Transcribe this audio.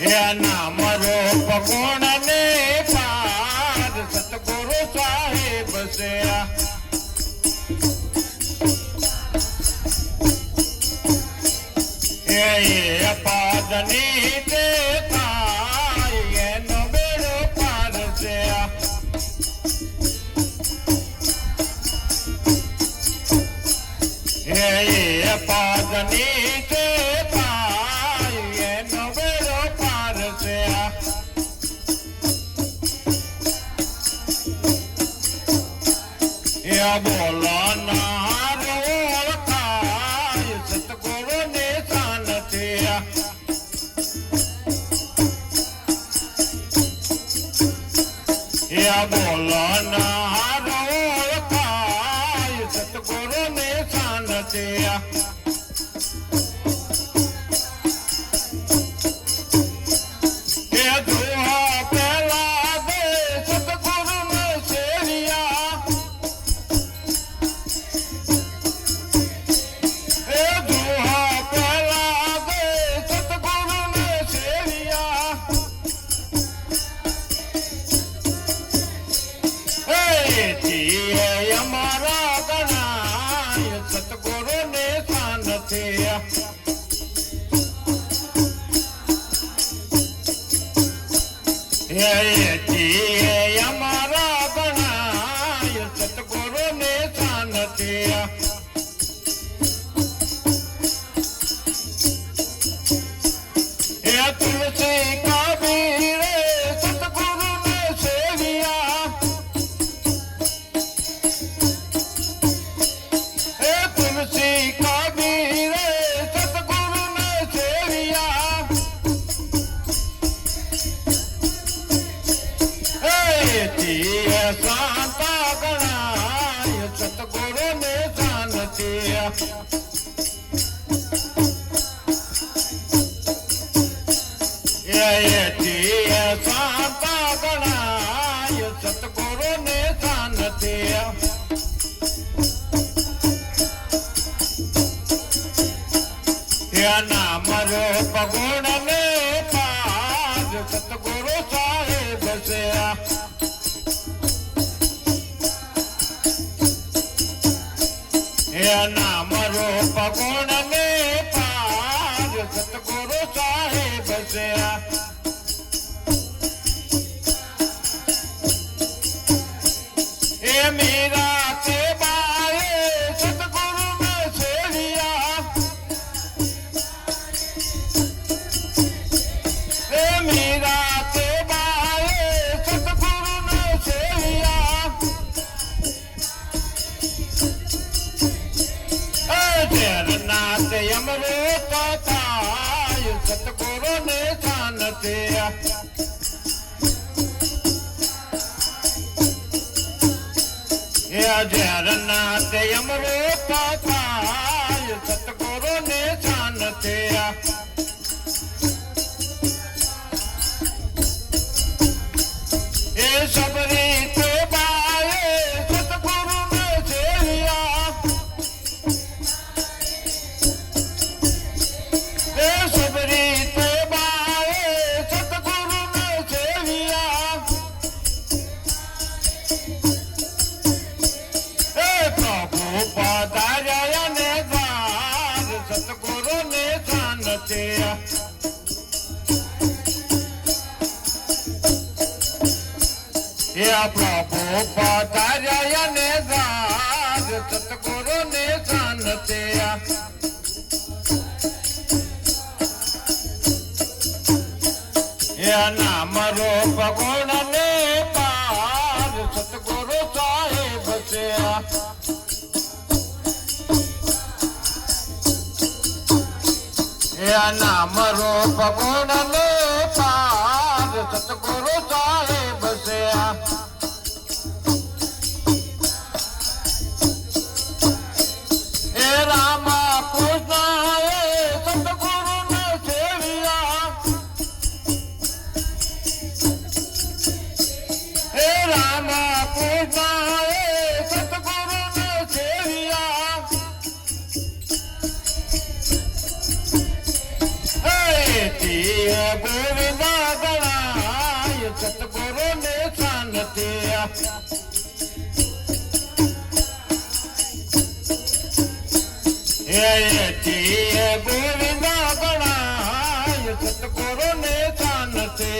નામ રૂપ ગુણ ને પાર સતગુરુ સાહેબ છે પાદની તે થાય એનો બેડો પાર છે પાદની તે થાય એનો બેડો પાર છે બોલો ના રોળ થાય સતગુરુ ને શાંતિ બોલો ના રોળ થાય સતગુરુ ને શાંતિ અમારા ગણાય સતગુરુ ને શાંતિ અમારા ગણાય સતગુરુ ને શાંતિ તુલસી કબીરે સતગુરુ ને સેવ્યા તુલસી કબીરે સતગુરુ ને સેવ્યા શાંતા ગણાય સતગુરુ ને શાંતિ શાંતા ગણાય સતગુરુ ને શાંતિ નામ રૂપ ગુણ ને પાર સતગુરુ સાહેબ છે નામ રૂપ ગુણ ને પાર સતગુરુ સાહેબ છે મીરા તે બાએ સતગુરુ ને સેવ્યા મીરા તે બાએ સતગુરુ ને સેવ્યા નાથ અમૃત થાય સતગુરુ ને શાંતિ નાથ અમૃત થાય સતગુરુ ને શાંતિ સબરી તે બાએ સતગુરુ ને સેવ્યા સબરી તે બાએ સતગુરુ ને સેવ્યા પ્રભુ પધાર્યા ને દ્વાર સતગુરુ ને શાંતિ પ્રભુ પધાર્યા ને દ્વાર સતગુરુ ને શાંતિ નામ રૂપ ગુણ ને પાર સતગુરુ સાહેબ છે નામ રૂપ ગુણ ને પાર સતગુરુ સાહેબ છે રામ કૃષ્ણ સતગુરુ ને સેવ્યા રામ કૃષ્ણ સતગુરુ ને સેવ્યા ગોવિંદ સતગુરુ ને શાંતિ ગોવિંદા ગણાય સતગુરુ ને શાંતિ